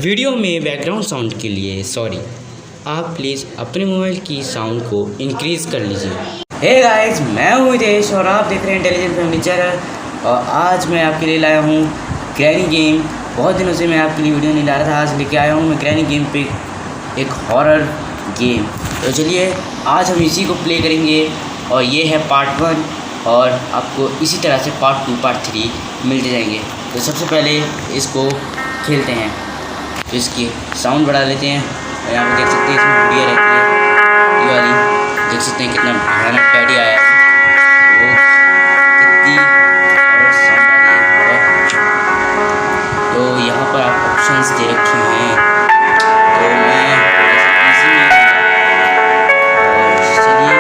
Video में background sound के लिए सॉरी। आप प्लीज़ अपने मोबाइल की साउंड को इंक्रीज़ कर लीजिए। हे गाइस, मैं हूँ हितेश और आप देख रहे हैं इंटेलिजेंट फैमिली चैनल। और आज मैं आपके लिए लाया हूँ ग्रैनी गेम। बहुत दिनों से मैं आपके लिए वीडियो नहीं ला रहा था, आज लेके आया हूँ मैं ग्रैनी गेम पे एक हॉरर गेम। तो चलिए आज हम इसी को प्ले करेंगे और ये है पार्ट 1 और आपको इसी तरह से पार्ट 2 पार्ट 3 मिलते जाएंगे। तो सबसे पहले इसको खेलते हैं। तो इसकी साउंड बढ़ा लेते हैं और यहाँ पे देख सकते हैं इसमें वीडियो रहती है ये वाली। देख सकते हैं कितना भयानक पैडी आया है, वो कितनी और साउंड आ रही है। तो यहाँ पर आप ऑप्शंस दे रखे हैं, तो मैं इजी में और चलिए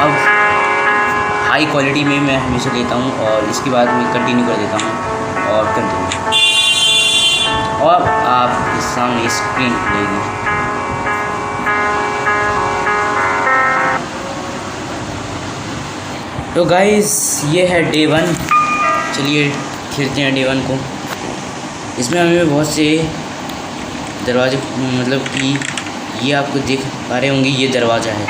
अब हाई क्वालिटी में मैं हमेशा लेता हूँ और इसके बाद मैं कंटिन्यू कर देता हूँ और कंटिन्यू और आपके सामने स्क्रीन खुलेगी। तो गाइस ये है डे 1। चलिए खेलते हैं डे 1 को। इसमें हमें बहुत से दरवाजे, मतलब कि ये आपको देख पा रहे होंगे, ये दरवाज़ा है।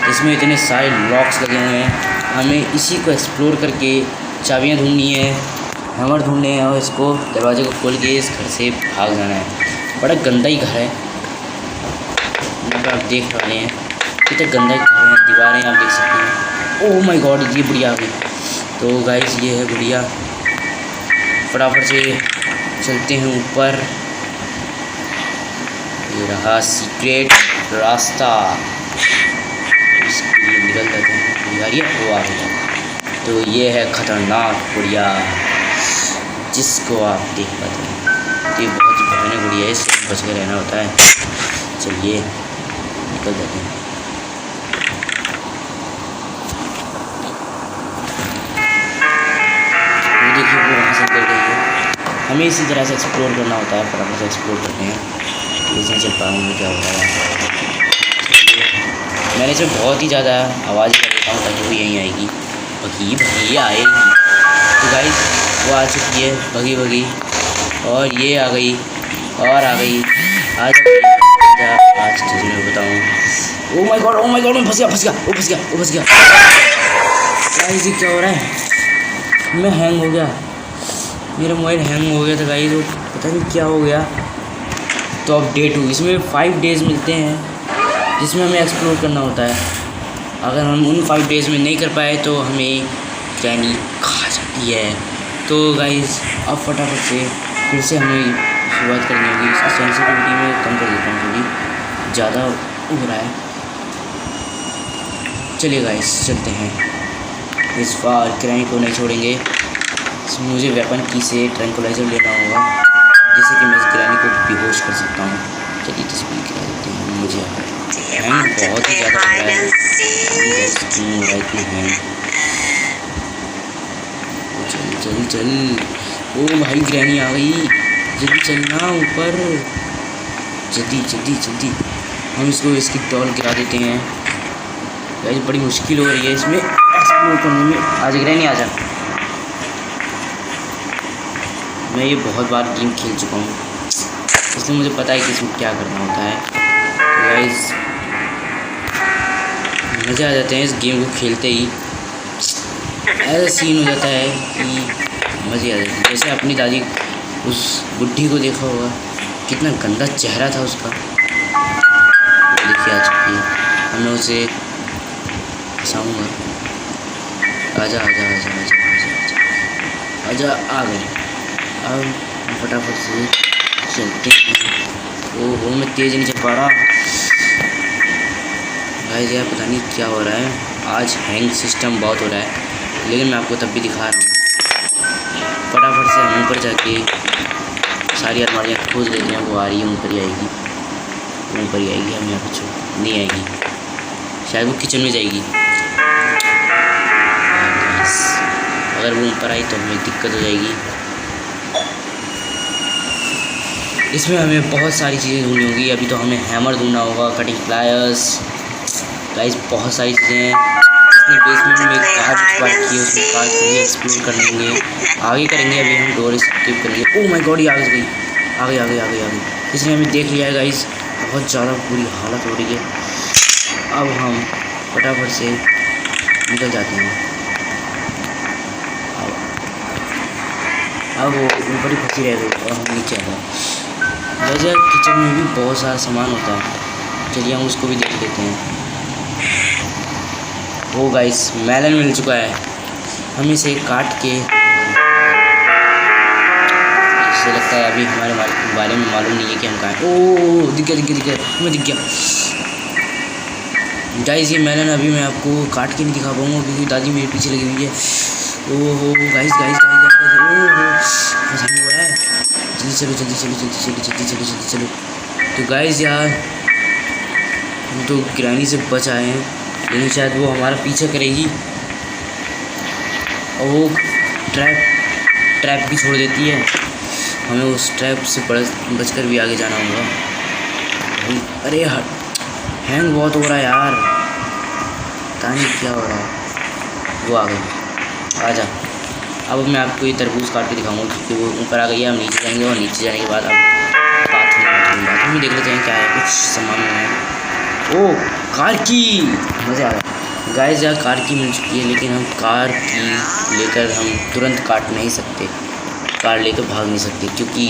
इसमें इतने सारे लॉक्स लगे हुए हैं, हमें इसी को एक्सप्लोर करके चाबियाँ ढूंढनी है, हैमर ढूंढने हैं और इसको दरवाजे को खोल के इस घर से भाग जाना है। बड़ा गंदा ही घर है, यहाँ पर आप देख पा रहे हैं कितना गंदा घर है। दीवारें आप देख सकते हैं। ओह माय गॉड, ये बुढ़िया आ गई। तो गाइस ये है बुढ़िया। फटाफट से चलते हैं ऊपर। ये रहा सीक्रेट रास्ता, इसके लिए निकल जाते हैं। बुढ़िया वो आ गई। तो ये है खतरनाक बुढ़िया जिसको आप देख पाते हैं। तो ये बहुत ही भयानक बुढ़िया है, इससे बच के रहना होता है। चलिए निकल जाते हैं। वो देखिए वो वहाँ से निकल गई है। हमें इसी तरह से एक्सप्लोर करना होता है, फटाफट से एक्सप्लोर करते हैं। इसे नहीं चल पाऊँगा, क्या होता है। मैंने इसमें बहुत ही ज़्यादा आवाज़ कर देता हूँ ताकि वो यहीं आएगी। भगी आएगी। तो गाइस वो आ चुकी है भगी भगी, और ये आ गई और आ गई। आज तुझे मैं बताऊँ। ओह माय गॉड मैं फंस गया। गाइस ये क्या हो रहा है? मैं हैंग हो गया, मेरा मोबाइल हैंग हो गया था गाइस, वो पता नहीं क्या हो गया। तो अब डे 2, इसमें 5 डेज़ मिलते हैं जिसमें हमें एक्सप्लोर करना होता है। अगर हम उन 5 डेज़ में नहीं कर पाए तो हमें ग्रैनी खा जाती है। तो गाइस अब फटाफट से फिर से हमें शुरुआत करनी होगी। इसकी सेंसिटिविटी में कम कर देता हूँ, थोड़ी ज़्यादा हो रहा है। चलिए गाइस चलते हैं। इस बार ग्रैनी को नहीं छोड़ेंगे। इसमें मुझे वेपन की से ट्रैंकुलाइजर लेना होगा, जिससे कि मैं इस ग्रैनी को बेहोश कर सकता हूँ। चलिए तस्वीर गिरा देते हैं। मुझे हैंग बहुत ही ज़्यादा हो रहा है, इतनी हैंग। चल ओ भाई ग्रैनी आ गई, जल्दी चलना ऊपर, जल्दी। हम इसको इसकी टॉल गिरा देते हैं। गाइस बड़ी मुश्किल हो रही है इसमें एक्सप्लोर करने में। आज ग्रैनी आ जा। मैं ये बहुत बार गेम खेल चुका हूँ, इसलिए मुझे पता है कि इसमें क्या करना होता है। तो गाइस मज़े आ जाते हैं इस गेम को खेलते ही। ऐसा सीन हो जाता है कि मज़े आ जाते हैं। जैसे अपनी दादी, उस बुढ़ी को देखा होगा, कितना गंदा चेहरा था उसका। देखिए आ चुकी है, मैं उसे हंसाऊँगा। आजा आ गए। अब फटाफट से चलते हैं। ओहो मैं तेज़ नहीं चल पा रहा भाई, यार पता नहीं क्या हो रहा है। आज हैंग सिस्टम बहुत हो रहा है, लेकिन मैं आपको तब भी दिखा रहा हूँ। फटाफट से हम ऊपर जाके सारी अलमारियाँ खोज लेते हैं। वो आ रही है, ऊपर ही आएगी। हम यहाँ कुछ नहीं आएगी, शायद वो किचन में जाएगी। अगर वो ऊपर आई तो हमें दिक्कत हो जाएगी। इसमें हमें बहुत सारी चीज़ें ढूंढनी होगी। अभी तो हमें हैमर ढूंढना होगा, कटिंग प्लायर्स, गाइस बहुत सारी चीज़ें हैं। इसने बेसमेंट में कार पार्क की है, उसमें कार को भी एक्सप्लोर करेंगे, आगे करेंगे। अभी हम डोर स्किप करेंगे। ओह माय गॉड ये आ गई। आ गई आ गई आ गई आ गई। इसने हमें देख लिया है गाइस। बहुत ज़्यादा बुरी हालत हो रही है। अब हम फटाफट से निकल जाते हैं। अब वो ऊपर ही फंसी रह गई और हम नीचे आ गए। वैसे किचन में भी बहुत सारा सामान होता है, चलिए हम उसको भी देख लेते हैं। वो गाइस मेलन मिल चुका है। हम इसे काट के, इससे लगता है अभी हमारे बारे में मालूम नहीं है कि हम कहाँ हैं। ओह दिख गया हमें दिख गया गाइस। ये मेलन अभी मैं आपको काट के नहीं दिखा पाऊँगा क्योंकि दादी मेरे पीछे लगी हुई है। ओहो गाइस गाइस ओहो फंसा हुआ है। जल्दी चलो। तो गाइस यार हम तो ग्रैनी से बच आए हैं, लेकिन शायद वो हमारा पीछा करेगी और वो ट्रैप भी छोड़ देती है। हमें उस ट्रैप से बचकर भी आगे जाना होगा। अरे हैंग बहुत हो रहा है यार, पता नहीं क्या हो रहा है। वो आ गई, आजा। अब मैं आपको ये तरबूज काट के दिखाऊंगा क्योंकि वो ऊपर आ गई है। हम नीचे जाएंगे और नीचे जाने के बाद अब बाथरूम में देख लेते हैं क्या है। कुछ सामान है। ओ कार की, मज़े आ गया गाइस। यार कार की मिल चुकी है, लेकिन हम कार की लेकर हम तुरंत काट नहीं सकते, कार लेकर भाग नहीं सकते क्योंकि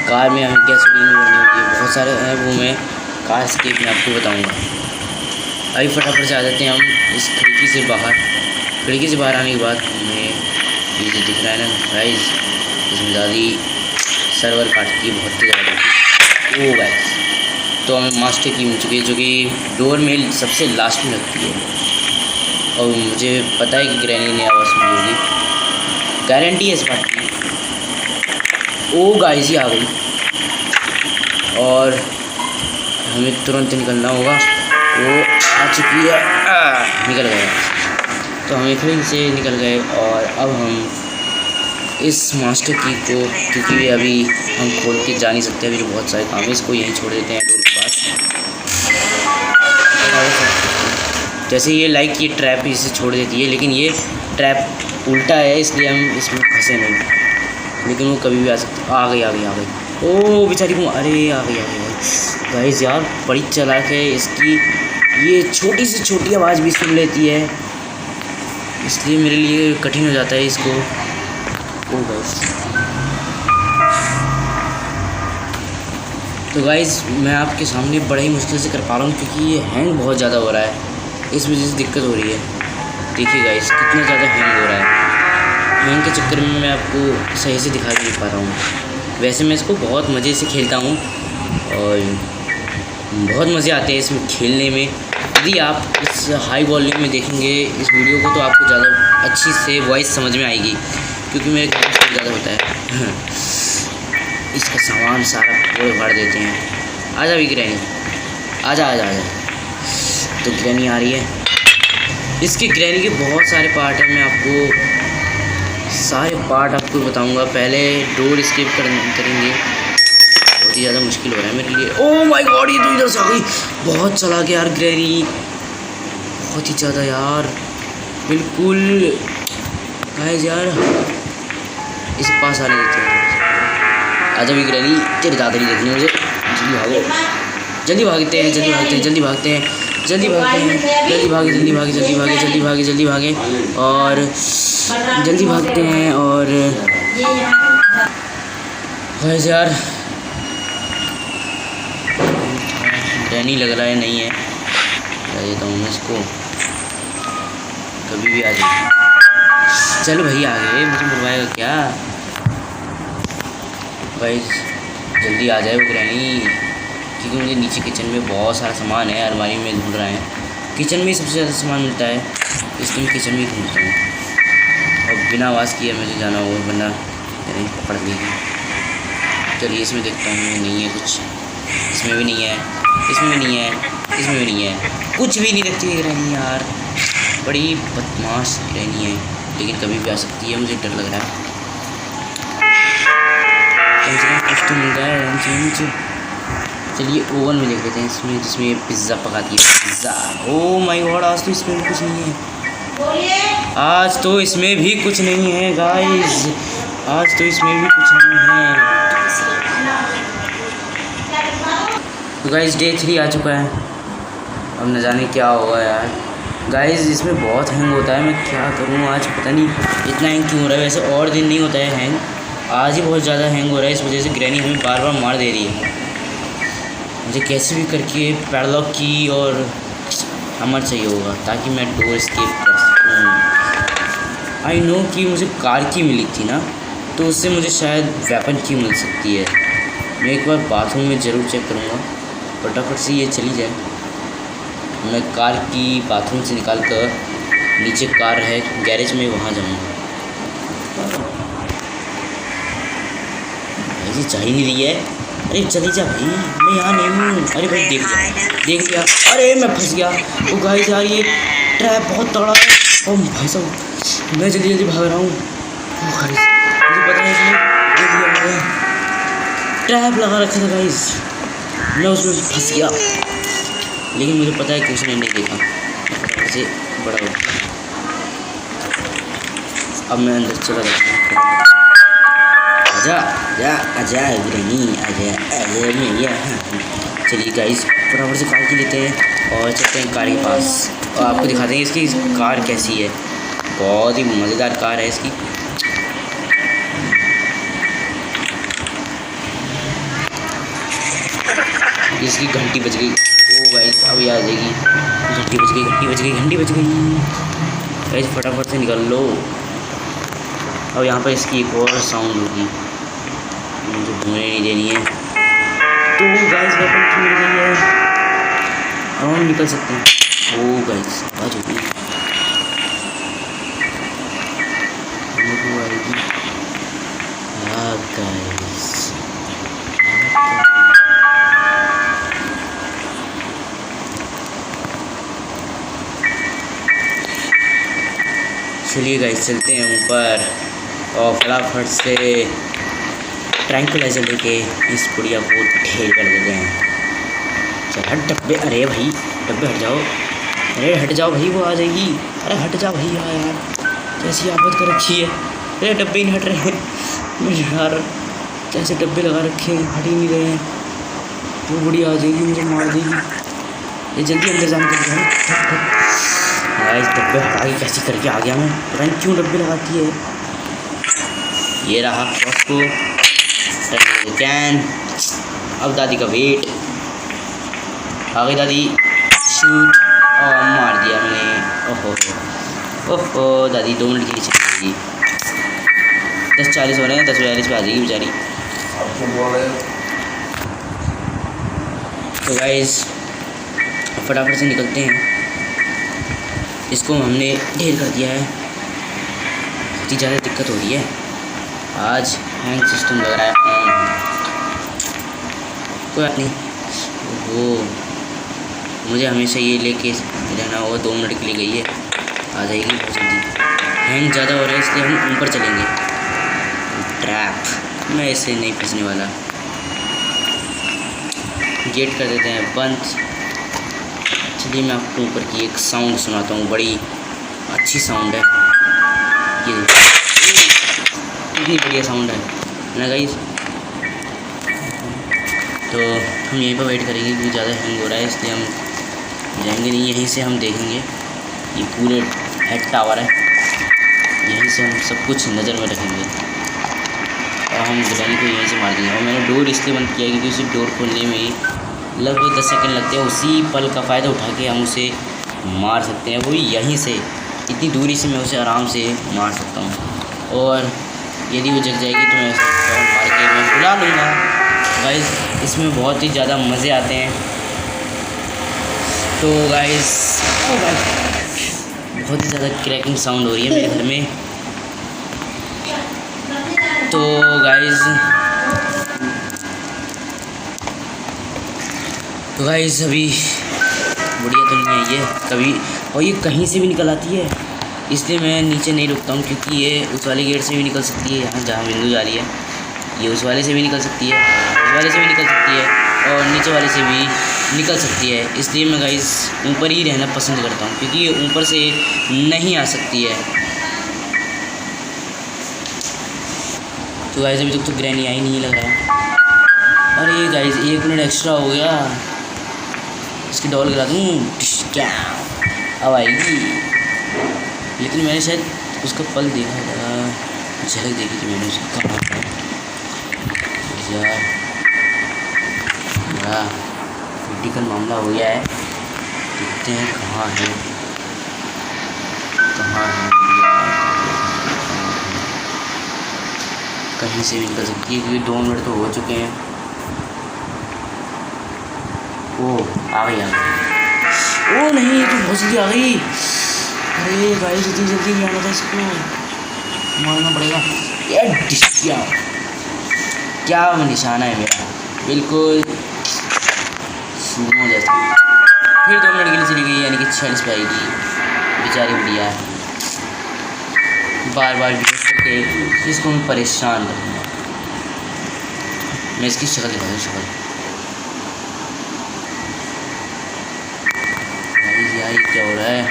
कार में हमें गैसोलीन भरनी होगी। बहुत सारे हैं, वो मैं कार स्केप में आपको बताऊँगा। अभी फटाफट से आ जाते हैं हम इस खिड़की से बाहर। खिड़की से बाहर आने के बाद हमें ये जो दिख रहा है ना गाइस, इसमें दादी सर्वर काटती है बहुत ज़्यादा। ओ गाइस तो हमें मास्टर की मिल चुकी है जो कि डोर में सबसे लास्ट में लगती है। और मुझे पता है कि ग्रैनी ने आवाज़ सुनी होगी, गारंटी है इस बात की। ओ गाइस ये आ गई और हमें तुरंत निकलना होगा। वो आ चुकी है, निकल गए। तो हम खिड़की से निकल गए और अब हम इस मास्टर की को, क्योंकि अभी हम खोल के जा नहीं सकते, अभी तो बहुत सारे काम है, इसको यहीं छोड़ देते हैं डोर के पास। जैसे ये ये ट्रैप इसे छोड़ देती है, लेकिन ये ट्रैप उल्टा है इसलिए हम इसमें फंसे नहीं, लेकिन वो कभी भी आ सकती। आ गई ओ बेचारी को, अरे आ गई गाइस। यार बड़ी चालाक है इसकी, ये छोटी से छोटी आवाज़ भी सुन लेती है, इसलिए मेरे लिए कठिन हो जाता है इसको। ओ गाइस तो गाइस मैं आपके सामने बड़े ही मुश्किल से कर पा रहा हूँ क्योंकि ये हैंग बहुत ज़्यादा हो रहा है, इस वजह से दिक्कत हो रही है। देखिए गाइस कितना ज़्यादा हैंग हो रहा है। हैंग के चक्कर में मैं आपको सही से दिखा नहीं पा रहा हूँ। वैसे मैं इसको बहुत मज़े से खेलता हूँ और बहुत मज़े आते हैं इसमें खेलने में। यदि आप इस हाई वॉल्यूम में देखेंगे इस वीडियो को तो आपको ज़्यादा अच्छी से वॉइस समझ में आएगी क्योंकि मेरे घर में ज़्यादा होता है। इसका सामान सारा फोड़ फाड़ देते हैं। आजा भी ग्रैनी, आजा। तो ग्रैनी आ रही है। इसके ग्रैनी के बहुत सारे पार्ट हैं, मैं आपको सारे पार्ट आपको बताऊंगा। पहले डोर स्केप करेंगे, बहुत ही ज़्यादा मुश्किल हो रहा है मेरे लिए। ओह माय गॉड ये तो इधर से आ गई, बहुत चला गया यार ग्रैनी, बहुत ही ज़्यादा यार, बिल्कुल गाइस यार इस पास आने देते हैं। आजा भी ग्रैनी, तेरी दादारी देखनी मुझे। जल्दी भागते हैं और जल्दी भागते हैं और गाइस यार ग्रैनी लग रहा है नहीं है, देता हूँ मैं इसको, कभी भी आ जाए। चलो भाई आ गए, मुझे मरवाएगा क्या गाइस, जल्दी आ जाए वो ग्रैनी क्योंकि मुझे नीचे किचन में बहुत सारा सामान है, अलमारी में ढूंढ रहा है। किचन में सबसे ज़्यादा सामान मिलता है इसलिए मैं किचन में ही ढूंढता हूँ। और बिना आवाज़ किए मुझे जाना होगा वरना ग्रैनी पकड़ लेगी। चलिए इसमें देखता हूँ, नहीं है कुछ, इसमें भी नहीं है, कुछ भी नहीं रखती है ग्रैनी यार, बड़ी बदमाश ग्रैनी है, लेकिन कभी भी आ सकती है, मुझे डर लग रहा है। कम से कम कुछ तो मिल रहा है नीचे। चलिए ओवन में देख लेते हैं इसमें, जिसमें पिज़्ज़ा पकाती है। पिज़्ज़ा, ओह माय गॉड आज तो इसमें भी कुछ नहीं है, गाइस, आज तो इसमें भी कुछ नहीं है। गाइस डे 3 आ चुका है, अब न जाने क्या होगा यार। गाइस इसमें बहुत हैंग होता है, मैं क्या करूँ आज, पता नहीं इतना हैंग क्यों हो रहा है। वैसे और दिन नहीं होता है हैंग, आज ही बहुत ज़्यादा हैंग हो रहा है। इस वजह से ग्रैनी हमें बार बार मार दे रही है। मुझे कैसे भी करके पैडलॉक की और हमर चाहिए होगा ताकि मैं डोर एस्केप कर सकूँ। आई नो कि मुझे कार की मिली थी ना, तो उससे मुझे शायद वेपन की मिल सकती है। मैं एक बार बाथरूम में ज़रूर चेक करूँगा, फटाफट से ये चली जाए। मैं कार की बाथरूम से निकाल कर नीचे कार है गैरेज में, वहाँ जाऊँगा। ऐसी जा ही नहीं रही है। अरे चली जा भाई, मैं यहाँ नहीं हूँ। अरे भाई देख लिया। अरे मैं फंस गया। वो गाइस यार ये ट्रैप बहुत तगड़ा है। ओ भाई साहब मैं जल्दी भाग रहा हूँ। मुझे पता नहीं इसमें देख लिया मैंने, ट्रैप लगा रखा था गाइस, मैं उसमें फंस गया। लेकिन मुझे पता है कि उसने नहीं देखा, ऐसे बड़ा हो। अब मैं अंदर चला जाता हूँ। आजा ग्रैनी आजा मैया। चलिए गाइस फटाफट से कार की लेते हैं और चलते हैं कार के पास और आपको दिखाते हैं इसकी कार कैसी है। बहुत ही मज़ेदार कार है इसकी। इसकी घंटी बज गई। ओ गाइस अभी आ जाएगी। घंटी बज गई। गाइस फटाफट से निकल लो। अब यहाँ पर इसकी एक और साउंड होगी, मुझे घूमने नहीं देनी है। तो गाइस वेपन की मिल गई है, अब हम निकल सकते हैं। ओ गाइस आ चुकी है। गाइस चलिए गाइस चलते हैं ऊपर और फटाफट से ट्रैंकुलाइजर लेके इस पुड़िया को ढेर कर देते हैं। चल डब्बे, अरे भाई डब्बे हट जाओ। अरे हट जाओ भाई, वो आ जाएगी। अरे हट जाओ भाई यार कैसी आफत कर रखी है। अरे डब्बे नहीं हट रहे हैं यार, कैसे डब्बे लगा रखे हैं, हट ही नहीं रहे हैं। वो बुढ़िया आ जाएगी, मुझे मार देगी। ये जल्दी अंदर जाने के लिए गाइस डब्बे हटा के कैसे करके आ गया मैं, पता नहीं क्यों डब्बे लगाती है। ये रहा क्रॉसबो, कैन। अब दादी का वेट, आ गई दादी, शूट और मार दिया मैंने। ओहो दादी 2 मिनट के लिए चली जाएगी। 10:40 हो रहे हैं, 10:42 पे आ जाएगी बेचारी। तो गाइस फटाफट से निकलते हैं। इसको हमने ढेर कर दिया है, इतनी ज़्यादा दिक्कत हो रही है आज। हैंग सिस्टम लग रहा है। कोई बात नहीं, वो मुझे हमेशा ये लेके रहना होगा। 2 मिनट के लिए गई है, आ जाएगी बहुत जल्दी। हैंग ज़्यादा हो रहा है इसलिए हम ऊपर चलेंगे। ट्रैप मैं इससे नहीं फंसने वाला। गेट कर देते हैं बंद। चलिए मैं आपको ऊपर की एक साउंड सुनाता हूँ, बड़ी अच्छी साउंड है ये, इतनी बढ़िया साउंड है ना गाइस। तो हम यहीं पर वेट करेंगे क्योंकि ज़्यादा हैंग हो रहा है, इसलिए हम जाएंगे नहीं। यहीं से हम देखेंगे, ये पूरे हेड टावर है, यहीं से हम सब कुछ नज़र में रखेंगे और हम ग्रैनी को यहीं से मार देंगे। और मैंने डोर इसलिए बंद किया क्योंकि उसे डोर खोलने में लगभग 10 सेकंड लगते हैं। उसी पल का फ़ायदा उठा के हम उसे मार सकते हैं, वो भी यहीं से, इतनी दूरी से मैं उसे आराम से मार सकता हूँ। और यदि वो जग जाएगी तो मैं मार के मैं बुला लूँगा। गाइस इसमें बहुत ही ज़्यादा मज़े आते हैं। तो गाइस बहुत ही ज़्यादा क्रैकिंग साउंड हो रही है मेरे घर में। तो गाइस अभी बढ़िया तो नहीं है ये कभी, और ये कहीं से भी निकल आती है, इसलिए मैं नीचे नहीं रुकता हूँ क्योंकि ये उस वाले गेट से भी निकल सकती है। यहाँ जहाँ बिंदु जा रही है ये उस वाले से भी निकल सकती है, उस वाले से भी निकल सकती है और नीचे वाले से भी निकल सकती है। इसलिए मैं गाइस ऊपर ही रहना पसंद करता हूँ क्योंकि ये ऊपर से नहीं आ सकती है। तो गाइस अभी तक तो ग्रैनी आई नहीं लग रहा है। अरे गाइस 1 मिनट एक्स्ट्रा हो गया, इसकी डॉल गिरा दूँ, क्या अब आएगी। लेकिन मैंने शायद उसका पल देखा था, झलक देखी थी मैंने उसकी कहाँ पर यार। क्रिटिकल मामला हो गया है, देखते हैं कहाँ है कहीं से भी निकल सकती है क्योंकि 2 मिनट तो हो चुके हैं। ओ आ गई ओ नहीं, ये तो बहुत जल्दी आ गई। अरे भाई इतनी जल्दी नहीं आना था, इसको मारना पड़ेगा। ये क्या निशाना है मेरा, बिल्कुल सुनो जैसे। फिर 2 मिनट के लिए चली गई, यानी कि 46 पे आएगी बेचारी बढ़िया। बार बार वीडियो करके इसको मैं परेशान करूँगा। मैं इसकी शक्ल दिखा दूँ, शक्ल यार क्या हो रहा है।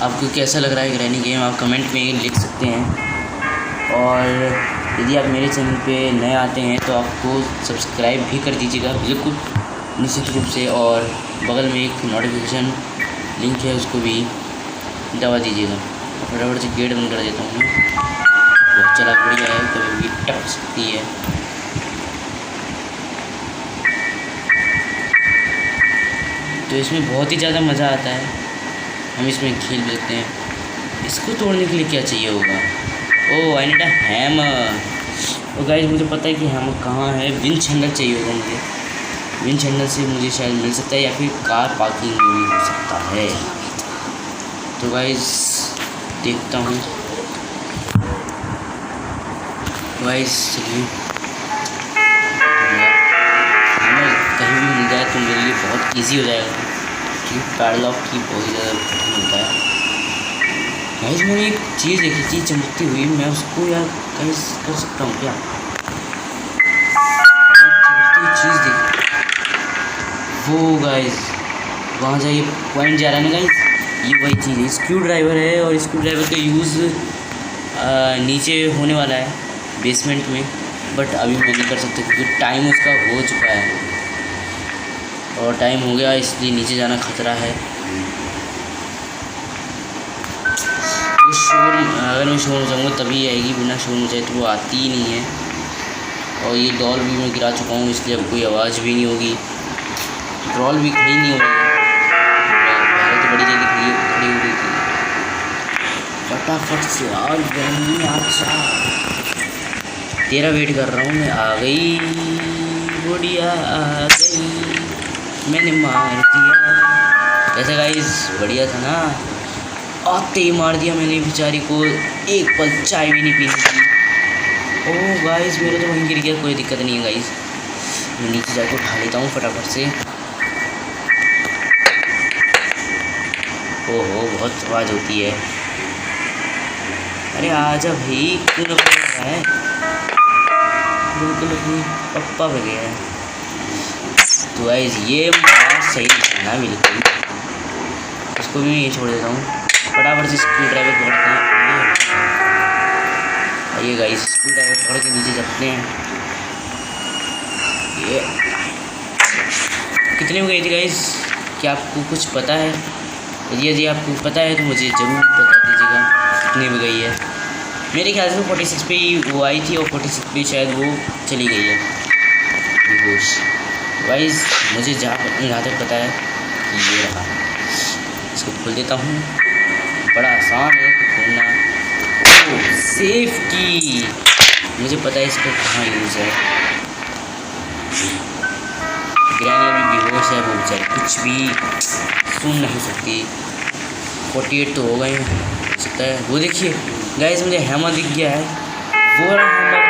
आपको कैसा लग रहा है ग्रैनी गेम, आप कमेंट में लिख सकते हैं। और यदि आप मेरे चैनल पे नए आते हैं तो आपको सब्सक्राइब भी कर दीजिएगा बिल्कुल निश्चित रूप से, और बगल में एक नोटिफिकेशन लिंक है उसको भी दबा दीजिएगा। फटाफट से गेट बंद कर देता हूँ मैं, बहुत चला बढ़िया है, कभी भी टप सकती है। तो इसमें बहुत ही ज़्यादा मज़ा आता है, हम इसमें खेल भी सकते हैं। इसको तोड़ने के लिए क्या चाहिए होगा, ओह आई नीड अ हैमर। तो गाइस मुझे पता है कि हैमर कहाँ है, विंच हैंडल चाहिए होगा मुझे। विंच हैंडल से मुझे शायद मिल सकता है, या फिर कार पार्किंग में भी हो सकता है। तो गाइस देखता हूँ। गाइस चलिए, हैमर कहीं भी मिल जाए तो मेरे लिए बहुत ईजी हो जाएगा, क्योंकि पैडलॉक की बहुत ही ज़्यादा कठिन होता है। गाइस मैंने एक चीज़ देखी थी चमकती हुई, मैं उसको यार कहीं कर सकता हूँ क्या, चीज़ देखी वो गाइस, वहाँ जाइए पॉइंट जा रहा है ना गाइस, ये वही चीज़ है। स्क्रू ड्राइवर है, और स्क्रू ड्राइवर का यूज़ नीचे होने वाला है बेसमेंट में, बट अभी मैं नहीं कर सकता क्योंकि टाइम उसका हो चुका है, और टाइम हो गया इसलिए नीचे जाना खतरा है। शोर अगर मैं शोर मचाऊँगा तभी आएगी, बिना शोर मचाए तो वो आती ही नहीं है। और ये डॉल भी मैं गिरा चुका हूँ, इसलिए अब कोई आवाज़ भी नहीं होगी। डॉल भी खड़ी नहीं हो रही है, पहले तो बड़ी जल्दी खड़ी हो गई थी। फटाफट से और गर्मी, अच्छा तेरा वेट कर रहा हूँ मैं। आ गई बढ़िया, आ गई, मैंने मार दिया। वैसे गाइस बढ़िया था ना, आते ही मार दिया मैंने बेचारी को, एक पल चाय भी नहीं पीनी थी। ओह गाइस मेरा तो वहीं गिर गया, कोई दिक्कत नहीं है गाइस, मैं नीचे जाकर उठा लेता हूँ फटाफट से। ओहो बहुत आवाज़ होती है, अरे आजा भाई, क्यों लग रहा है, बिल्कुल अपनी पप्पा पे गया है। तो गाइस ये बात सही है बिल्कुल, इसको भी मैं ये छोड़ देता हूँ। फटाफट से स्क्रू ड्राइवर पकड़ते हैं, आइए गाइस स्क्रू ड्राइवर पकड़ के नीचे जाते हैं। ये कितने में गई थी गाइस, क्या आपको कुछ पता है? यदि आपको पता है तो मुझे ज़रूर बता दीजिएगा कितने में गई है। मेरे ख्याल से 46 पे ही वो आई थी, और 46 पे शायद वो चली गई है बेहोश। गाइस मुझे जहाँ तक पता है ये रहा, इसको खोल देता हूँ, बड़ा आसान है खोलना। ओह सेफ की, मुझे पता है इसका कहाँ यूज़ है। ग्रैनी अभी बेहोश है, वो बेचारी कुछ भी सुन नहीं सकती। 48 तो हो गए हैं सकता है। वो देखिए गाइस मुझे हैमर दिख गया है, वो वाला हैमर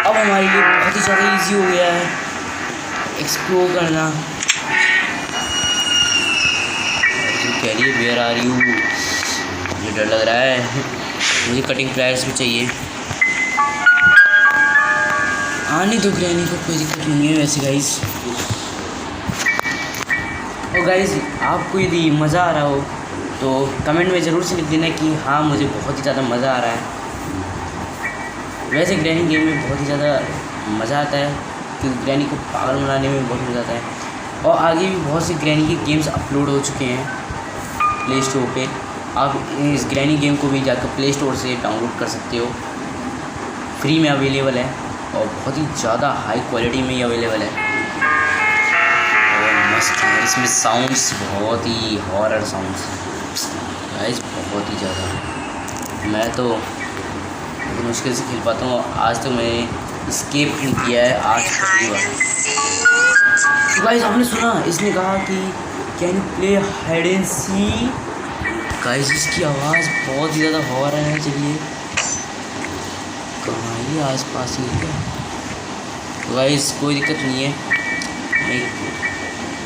अब हमारे लिए बहुत ही ज़्यादा इजी हो गया है एक्सप्लोर करना। कह रही है वेयर आर यू, मुझे डर लग रहा है। मुझे कटिंग प्लायर्स भी चाहिए। आने दो ग्रैनी को, कोई दिक्कत नहीं है वैसे गाइस। और गाइस आपको यदि मज़ा आ रहा हो तो कमेंट में ज़रूर से लिख देना कि हाँ मुझे बहुत ही ज़्यादा मज़ा आ रहा है। वैसे ग्रैनी गेम में बहुत ही ज़्यादा मज़ा आता है क्योंकि ग्रैनी को पागल बनाने में बहुत मज़ा आता है। और आगे भी बहुत से ग्रैनी के गेम्स अपलोड हो चुके हैं प्ले स्टोर पे। आप इस ग्रैनी गेम को भी जाकर प्ले स्टोर से डाउनलोड कर सकते हो, फ्री में अवेलेबल है और बहुत ही ज़्यादा हाई क्वालिटी में ही अवेलेबल है और मस्त है। इसमें साउंड्स बहुत ही हॉरर साउंड्स गाइस, बहुत ही ज़्यादा। मैं तो बहुत मुश्किल से खेल पाता हूँ। आज तो मैंने स्केप किया है आज पहली बार। तो गाइस आपने सुना इसने कहा कि can you play hide and seek. Guys इसकी आवाज़ बहुत ही ज़्यादा हॉरर है। चलिए कहाँ ये आस पास ही है। तो गाइस कोई दिक्कत नहीं है, मैं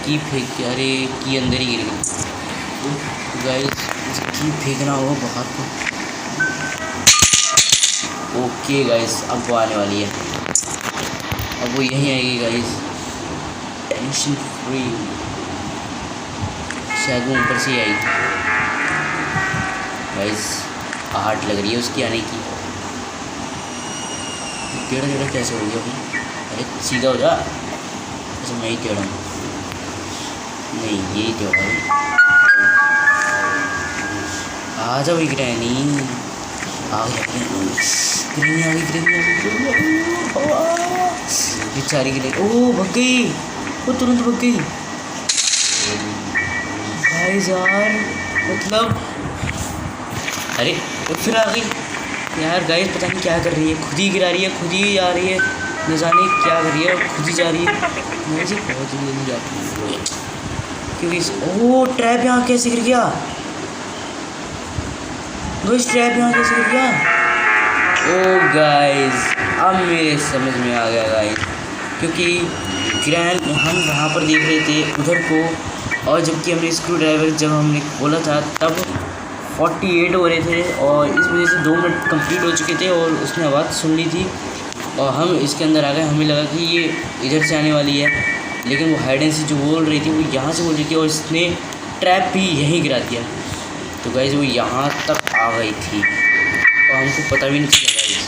की फेंक के, अरे की अंदर ही गिर गई। गाइस की फेंकना होगा बाहर को। ओके गाइस अब वो आने वाली है, अब वो यहीं आएगी गाइस, टेंशन फ्री। शायद वो ऊपर से ही आएगी गाइस, आहट लग रही है उसकी आने की। टेढ़ा टेढ़ा कैसे हो गया भाई? अरे सीधा हो जा। अच्छा मैं ही टेढ़ा हूँ, नहीं यही टेढ़ा है। आ जाओ ग्रैनी, आ गई ग्रैनी, आ गई ग्रैनी, बेचारी ग्रैनी। ओह भग गई, वो तुरंत भग गई गाइस यार, मतलब अरे वो फिर आ गई यार। गाइस पता नहीं क्या कर रही है, खुद ही गिरा रही है, खुद ही जा रही है, न जाने क्या कर रही है, खुद ही जा रही है। मुझे बहुत जल्दी जाती है क्योंकि ओह ट्रैप यहाँ कैसे गिर गया? गाइस ट्रैप यहाँ कैसे गिर गया? ओह गाइस अब मेरे समझ में आ गया गाइस, क्योंकि ग्रैन हम वहाँ पर देख रहे थे उधर को, और जबकि हमने स्क्रू ड्राइवर जब हमने खोला था तब 48 हो रहे थे और इस वजह से 2 मिनट कंप्लीट हो चुके थे और उसने आवाज़ सुन ली थी और हम इसके अंदर आ गए। हमें लगा कि ये इधर से आने वाली है, लेकिन वो हाइड एंड सीक जो बोल रही थी वो यहाँ से बोल रही थी और इसने ट्रैप भी यहीं गिरा दिया। तो गाइस वो यहाँ तक आ गई थी और हमको पता भी नहीं चला गाइस।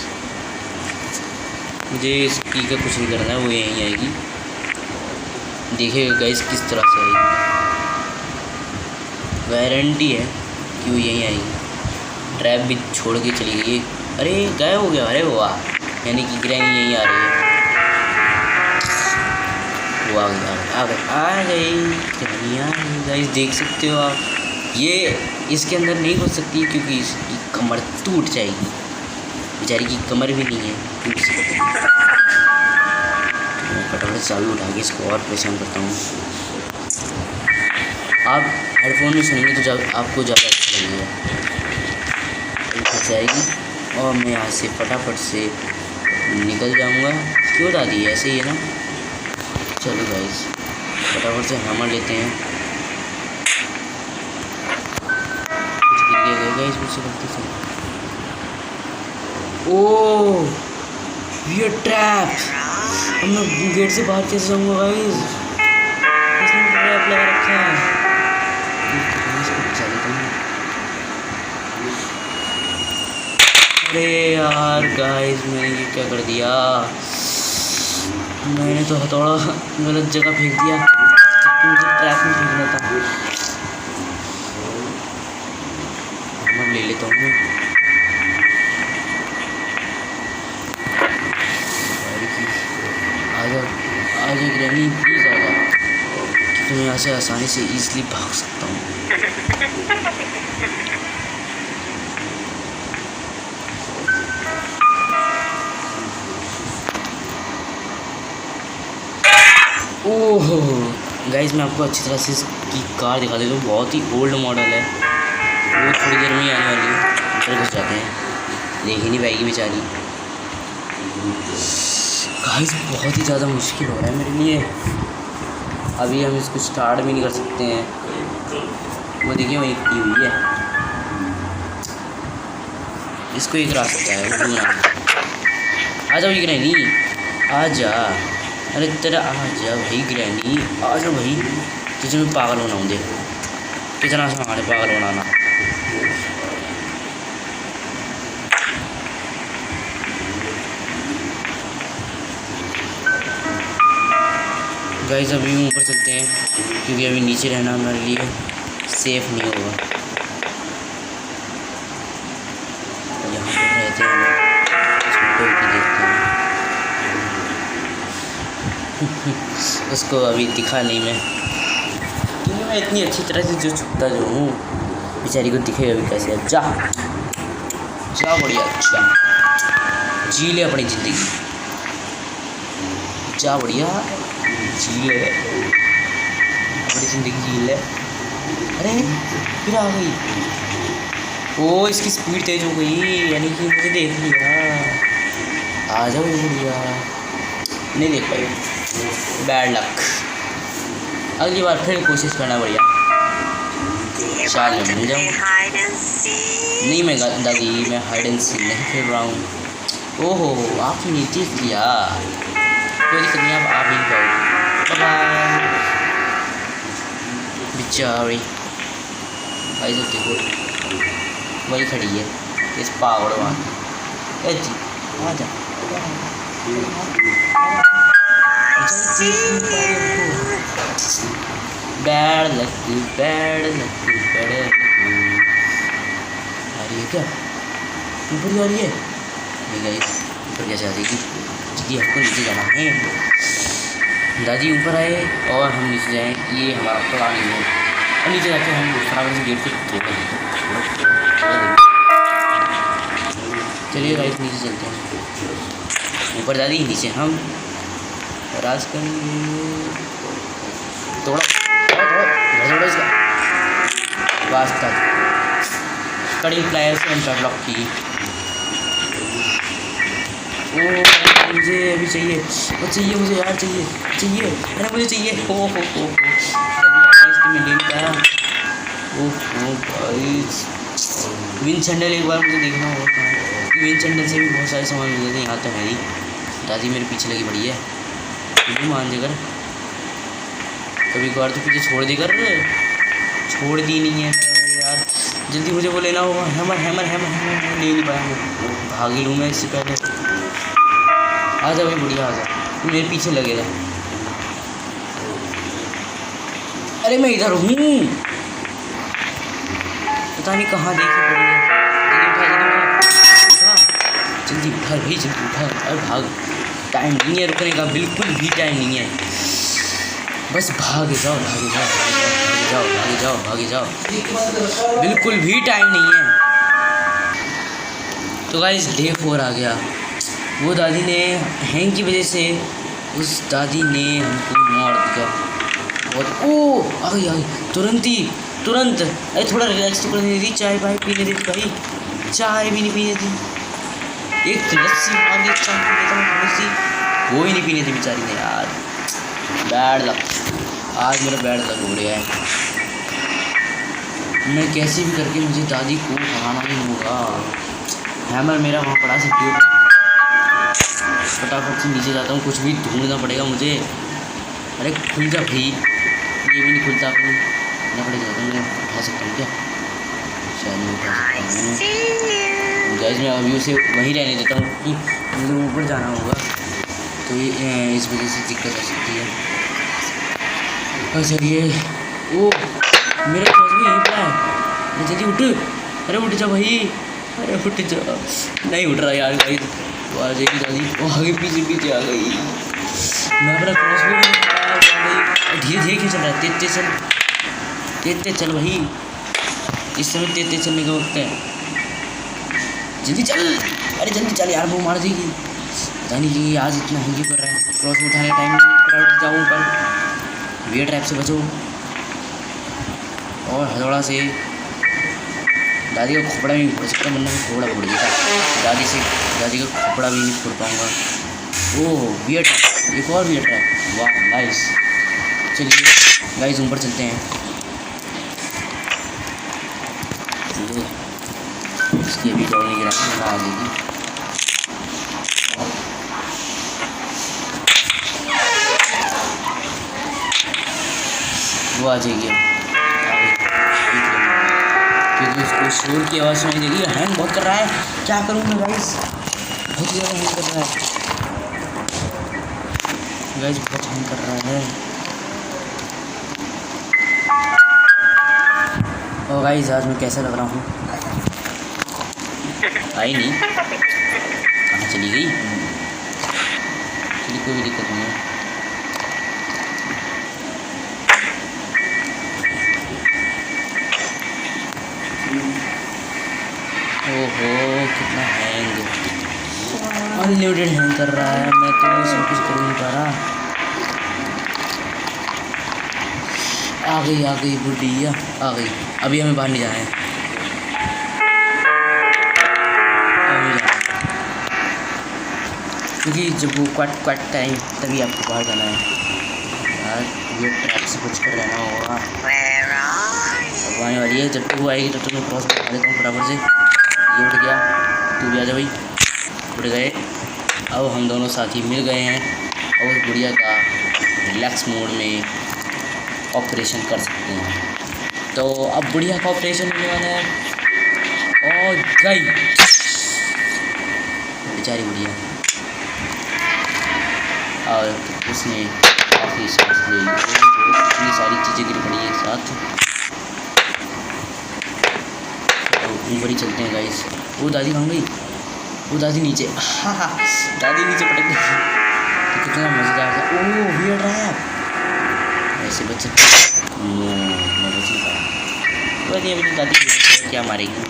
मुझे इसकी का कुछ नहीं करना है, वो यहीं आएगी, देखिएगा गाइस किस तरह से आएगी। वारंटी है कि वो यहीं आएगी। ट्रैप भी छोड़ के चली गई। अरे गायब हो गया, अरे वाह, यानी कि ग्रैनी यहीं आ रही है। वो आ गई ग्रैनी आ गई गाइस, देख सकते हो आप। ये इसके अंदर नहीं घुस सकती क्योंकि इसकी कमर टूट जाएगी, बेचारी की कमर भी नहीं है, टूट सकती। मैं फटाफट चाबी उठा के इसको और परेशान करता हूँ। आप हेडफोन में सुनेंगे तो आपको ज़्यादा अच्छा लगेगा। फंस जाएगी और मैं यहाँ से फटाफट से निकल जाऊँगा। क्यों दादी ऐसे ही है ना। चलो गाइस फटाफट से हैमर लेते हैं। कुछ गिर गया गाइस मुझसे गलती से। ओह ये ट्रैप, अब मैं गेट से बाहर कैसे जाऊँगा गाइस? इसने ट्रैप लगा रखा है। अरे यार गाइस मैंने ये क्या कर दिया? मैंने तो हथौड़ा गलत जगह फेंक दिया, मुझे ट्रैप में फेंकना था। मैं ले लेता हूँ। आजा आजा ग्रैनी प्लीज़ आजा, कि मैं यहाँ से आसानी से ईज़िली भाग सकता हूँ। ओह गाइस मैं आपको अच्छी तरह से इसकी कार दिखा देता हूँ। बहुत ही ओल्ड मॉडल है, वो थोड़ी देर में ही आने वाली है। अंदर घुस जाते हैं, देख ही नहीं पाएगी बेचारी। गाइस बहुत ही ज़्यादा मुश्किल हो रहा है मेरे लिए, अभी हम इसको स्टार्ट भी नहीं कर सकते हैं। वो देखिए वहीं की हुई है, इसको एक रास्ता है वो घूमना। आ जाओ ग्रैनी आ जा, अरे तेरा आ जा भाई ग्रैनी, आ जा भाई, तुझे मैं पागल बनाऊँ दे, कितना आसान है पागल बनाना। गाइस अभी ऊपर चलते हैं क्योंकि अभी नीचे रहना हमारे लिए सेफ नहीं होगा। यहाँ पर रहते हैं छुट्टे होकर देखते हैं। उसको अभी दिखा नहीं मैं, क्योंकि मैं इतनी अच्छी तरह से जो छुपता जो हूँ, बेचारी को दिखेगा अभी कैसे। जा जा बढ़िया, अच्छा जी ले अपनी ज़िंदगी, जा बढ़िया जी ले अपनी ज़िंदगी जी ले। अरे फिर आ गई, ओ इसकी स्पीड तेज हो गई, यानी कि मुझे देख लिया। आ जाओ बढ़िया, नहीं देख पाई, बैड लक। अगली बार फिर कोशिश करना बढ़िया, शायद मैं मिल जाऊँ। नहीं मैं दादी, मैं हाइड एंड सीक नहीं खेल रहा हूँ। ओहो आपने देख लिया, कोई दिक्कत नहीं, आप आ भी पाओगे। बाय बिचारी। भाई सब देखो वही खड़ी है इस पागल वहाँ जी, आ जा बैड लगती बैड लगती बैड लगती। आ रही है क्या ऊपर जा रही है? नहीं गाइस ऊपर कैसे आ जाएगी जी, हमको नीचे जाना है। दादी ऊपर आए और हम नीचे जाएँ, ये हमारा प्लान नहीं है। और नीचे जाके हम फटाफट से गेट को तोड़। चलिए गाइस नीचे चलते हैं, ऊपर दादी नीचे हम राज करेंगे। थोड़ा थोड़ा इसका वास्ता कड़ी प्लायर से इंटरलॉक की। ओ मुझे अभी चाहिए, वो चाहिए मुझे यार, चाहिए चाहिए, अरे मुझे चाहिए। हो मैं ले नहीं पाया। ओह गाइस विन चैंडल एक बार मुझे देखना होगा, विन चैंडल से भी बहुत सारे सामान मिल जाते हैं। यहाँ तो है ही, दादी मेरे पीछे लगी पड़ी है, तुम मान देकर कभी कभार तो पीछे छोड़ देकर, छोड़ दी नहीं है यार। जल्दी मुझे वो लेना होगा, हैमर हैमर हैमर हैमर ले नहीं पाया मैं, भाग लूँ मैं इससे पहले। आ जा भाई बढ़िया, आ जा, तू मेरे पीछे लगेगा। अरे मैं इधर हूँ, पता नहीं कहाँ देखी पड़ी है। जल्दी उठा भाई, जल्दी उठा। अरे भाग, टाइम नहीं है रुकने का, बिल्कुल भी टाइम नहीं है, बस भागे जाओ भागे जाओ भागे जाओ भागे जाओ भागे जाओ, बिल्कुल भी टाइम नहीं है। तो गाइस डे 4 आ गया। वो दादी ने हैंग की वजह से उस दादी ने हमको मार दिया। और ओ आ गई तुरंत। अरे थोड़ा रिलैक्स तो करने देती, चाय भाई पीने देती भाई, चाय भी नहीं पीने दी। एक तो लस्सी आ गई, चाय पी लेता हूँ थोड़ी सी, वो ही नहीं पीने दी बेचारी ने यार। बैड लक, आज मेरा बैड लक हो रहा है। मैं कैसे भी करके मुझे दादी को भगाना ही होगा। हैमर मेरा वहाँ पड़ा सकती है, फटाफट से नीचे जाता हूँ, कुछ भी ढूंढना पड़ेगा मुझे। अरे खुल जा भाई, ये भी नहीं खुलता, अपनी ना पड़ेगा। मैं उठा सकता हूँ क्या? शायद नहीं उठा सकता हूँ गाइस, मैं अभी उसे वहीं रहने देता हूँ कि मुझे ऊपर जाना होगा, तो ये इस वजह से दिक्कत आ सकती है। और चलिए, ओ मेरा क्रॉस भी यहीं पर है, जल्दी उठ, अरे उठ जा भाई, अरे उठ जा। नहीं उठ रहा यार गाइस, तो आ जाएगी दादी, वो आगे पीछे आ गई। मैं अपना क्रॉस भी धीरे धीरे क्यों चल रहा है, तेज चल भाई, इस समय तेज चलने का वक्त है, जल्दी चल। अरे जल्दी चल यार, वो मार देगी। पता नहीं कि आज इतना हिंदी कर रहा है, क्रॉस उठाने का टाइम पर जाऊँ पर वे ट्रैप से बचो। और हथौड़ा से दादी का खोपड़ा भी नहीं फोड़ सकता, वरना मैं खोपड़ा फोड़ देता दादी का खोपड़ा भी नहीं फोड़ पाऊँगा। ओह बियर ट्रैप, एक और बियर ट्रैप, वाह नाइस। चलिए गाइस ऊपर चलते हैं। इसकी अभी दौड़ नहीं गिरा, आ जाएगी। वो आ जाएगी क्योंकि उसको शोर की आवाज़ सुनाई देगी। हैंग बहुत कर रहा है, क्या करूँ मैं गाइस, बहुत ज़्यादा हैंग कर रहा है गाइस, बहुत हैंग कर रहा है। और गाइस आज मैं कैसा लग रहा हूँ, आई नहीं, कहाँ चली गई, चलिए कोई भी दिक्कत नहीं है। ओहो कितना हैंग, अनलिमिटेड हैंग कर रहा है, मैं तो इसमें कुछ कर नहीं पा रहा। आ गई बुढ़िया आ गई, अभी हमें बाहर नहीं जाना है, क्योंकि जब वो क्वाट टाइम तभी आपको बाहर जाना है यार। ये ट्रैप से कुछ कर लेना होगा, अब आने वाली है, जब तक वो आएगी तब तक मैं क्रॉस बना देता हूँ फटाफट से। ये उठ गया, तू भी आ जा भाई, उठ गए। अब हम दोनों साथी मिल गए हैं और उस बुढ़िया का रिलैक्स मोड में ऑपरेशन कर सकते हैं। तो अब बुढ़िया का ऑपरेशन होने वाला है और गई बेचारी बुढ़िया, और उसने काफ़ी सांस ले ली, इतनी सारी चीज़ें गिर पड़ी एक साथ। तो ऊपर ही चलते हैं गाइस। वो दादी कहाँ गई, वो दादी नीचे, हाँ दादी नीचे पटक गई, तो कितना मज़ेदार था। ओह वियर्ड रैप, ऐसे बच्चे मैं बच नहीं पाया, तो अभी दादी क्या मारेगी,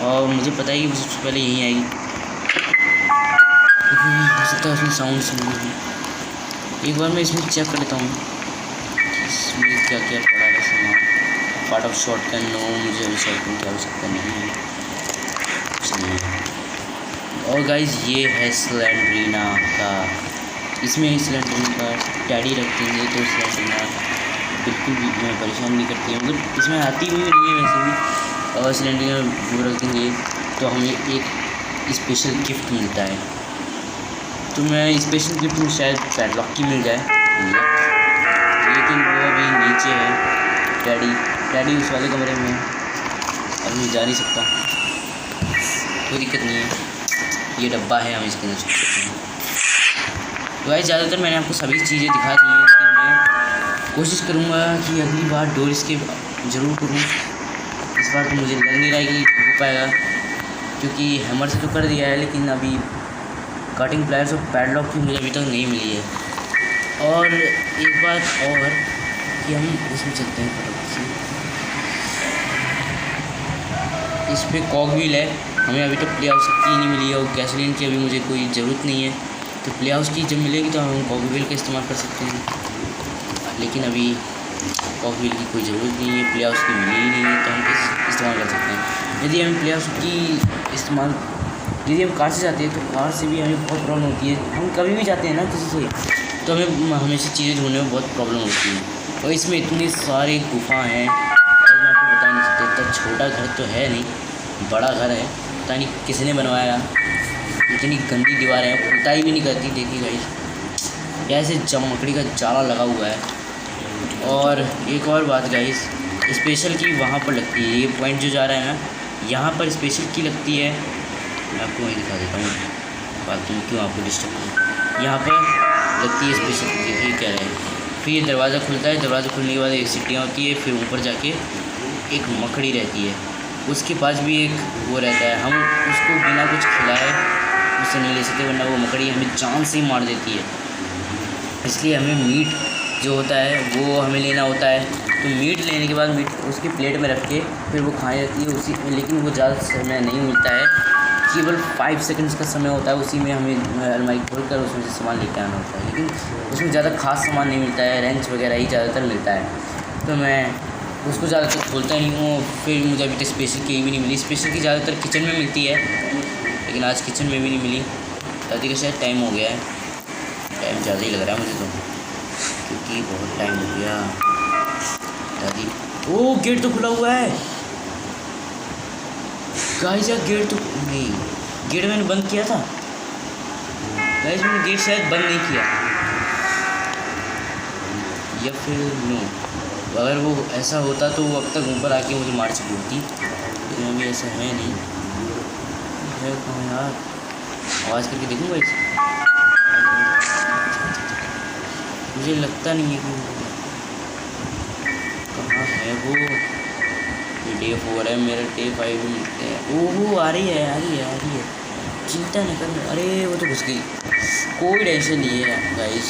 और मुझे पता है कि सबसे पहले यहीं आएगी, हो सकता है उसमें साउंड सुन ली। एक बार मैं इसमें चेक कर लेता हूँ इसमें क्या क्या पड़ा है सामान। पार्ट ऑफ शॉटगन, नो मुझे अभी शॉटगन की आवश्यकता नहीं है, कुछ नहीं है। और गाइज ये है स्लेंड्रीना का, इसमें स्लेंड्रीना का टैडी रख देंगे तो स्लेंड्रीना बिल्कुल भी मैं परेशान नहीं करती है, मतलब इसमें आती भी नहीं है वैसे भी। और स्लेंड्रीना वो रख देंगे तो हमें एक स्पेशल गिफ्ट मिलता है, तो मैं स्पेशल गिफ्ट में शायद पैडलॉक की मिल जाए, लेकिन वो अभी नीचे है। डैडी उस वाले कमरे में, अब मैं जा नहीं सकता, कोई दिक्कत नहीं है, ये डब्बा है, हम इसके अंदर छुप सकते हैं। तो गाइस ज़्यादातर मैंने आपको सभी चीज़ें दिखा दी हैं, लेकिन मैं कोशिश करूँगा कि अगली बार डोर इसके ज़रूर करूँ। इस बार तो मुझे लग नहीं रहा है कि हो पाएगा, क्योंकि हैमर से तो कर दिया है, लेकिन अभी कटिंग प्लायर्स और पैडलॉक की मुझे अभी तक नहीं मिली है। और एक बात और कि हम इसमें चलते हैं फटाफट से, इस पर कॉक व्हील है, हमें अभी तक प्ले हाउस की नहीं मिली है और गैसोलीन की अभी मुझे कोई ज़रूरत नहीं है, तो प्ले हाउस की जब मिलेगी तो हम कॉक व्हील का इस्तेमाल कर सकते हैं, लेकिन अभी कॉक व्हील की कोई ज़रूरत नहीं है, प्ले हाउस की मिली ही नहीं है, तो हम किस इस्तेमाल कर सकते हैं। यदि हम प्ले हाउस की इस्तेमाल, यदि हम कार से जाते हैं तो कार से भी हमें बहुत प्रॉब्लम होती है, हम कभी भी जाते हैं ना किसी से, तो हमें हमेशा चीज़ें ढूंढने में बहुत प्रॉब्लम होती है। और इसमें इतनी सारी गुफा हैं, मैं आपको बता नहीं सकता, इतना छोटा घर तो है नहीं, बड़ा घर है, पता नहीं किसने बनवाया, इतनी गंदी दीवारें हैं, पुताई भी नहीं करती। देखिए गाइस ऐसे चमकड़ी का जाला लगा हुआ है। और एक और बात गाइस, स्पेशल की वहाँ पर लगती है, ये पॉइंट जो जा रहा है ना, यहाँ पर स्पेशल की लगती है, मैं आपको वहीं दिखा देता हूँ, बात क्यों आपको डिस्टर्ब करूँ, यहाँ पर लगती है स्पेशल की, देखिए क्या है। फिर ये दरवाज़ा खुलता है, दरवाज़ा खुलने के बाद एक सीटियाँ होती है, फिर ऊपर जाके एक मकड़ी रहती है, उसके पास भी एक वो रहता है, हम उसको बिना कुछ खिलाए उससे नहीं ले सकते, वरना वो मकड़ी हमें जान से ही मार देती है। इसलिए हमें मीट जो होता है वो हमें लेना होता है, तो मीट लेने के बाद मीट उसकी प्लेट में रख के फिर वो खाई जाती है उसी में, लेकिन वो ज़्यादा समय नहीं मिलता है, केवल 5 सेकंड्स का समय होता है, उसी में हमें अलमारी खोल कर उसमें से सामान लेके आना होता है, लेकिन उसमें ज़्यादा खास सामान नहीं मिलता है, रेंच वगैरह ही ज़्यादातर मिलता है, तो मैं उसको ज़्यादातर खोलता नहीं हूँ। फिर मुझे अभी तक स्पेशल की भी नहीं मिली, स्पेशल की ज़्यादातर किचन में मिलती है, लेकिन आज किचन में भी नहीं मिली। दादी का शायद टाइम हो गया है, टाइम ज़्यादा ही लग रहा है मुझे तो, क्योंकि बहुत टाइम हो गया। दादी, ओ गेट तो खुला हुआ है गाइस, यार गेट तो नहीं, गेट मैंने बंद किया था गाइस, मैंने गेट शायद बंद नहीं किया, या फिर नो। अगर वो ऐसा होता तो वो अब तक ऊपर आके मुझे मार चुकी होती, लेकिन अभी ऐसा है नहीं। है कहाँ यार? आवाज़ करके देखूँगा इसे। मुझे लगता नहीं है कि कहाँ है वो। ये डे 4 है, मेरा डे 5 भी मिलते हैं। ओहो आ रही है, आ रही है, आ रही है। चिंता नहीं कर। अरे वो तो घुस गई। कोई टेंशन नहीं है गाइस,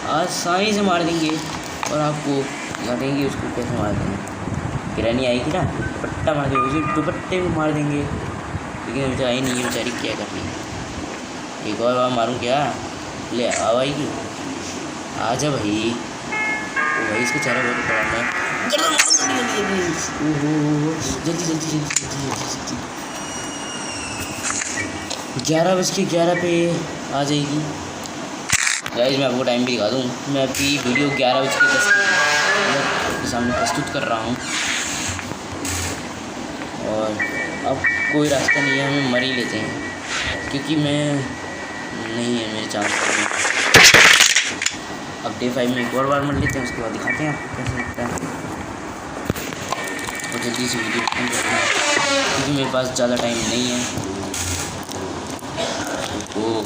आसानी से मार देंगे और आपको बता देंगे उसको कैसे मार देंगे। किरानी आएगी ना, दुपट्टा मार देंगे उसे, दुपट्टे में मार देंगे। लेकिन अभी तो आई नहीं है बेचारी, क्या करनी है। एक और बार मारूँ क्या? ले आवाएगी, आ जा भाई। तो भाई इसका चेहरा बहुत बड़ा है। जल्दी जल्दी जल्दी जल्दी 11:11 पे आ जाएगी। गाइस मैं आपको टाइम भी दिखा दूँ, मैं अभी वीडियो 11:10 के सामने प्रस्तुत कर रहा हूँ। और अब कोई रास्ता नहीं है, हमें मर ही लेते हैं क्योंकि मैं नहीं है मेरे चांस। अब डे 5 में एक और बार मर लेते हैं, उसके बाद दिखाते हैं आपको कैसे लगता है। और जल्दी से वीडियो खत्म करते हैं क्योंकि मेरे पास ज़्यादा टाइम नहीं है। ओ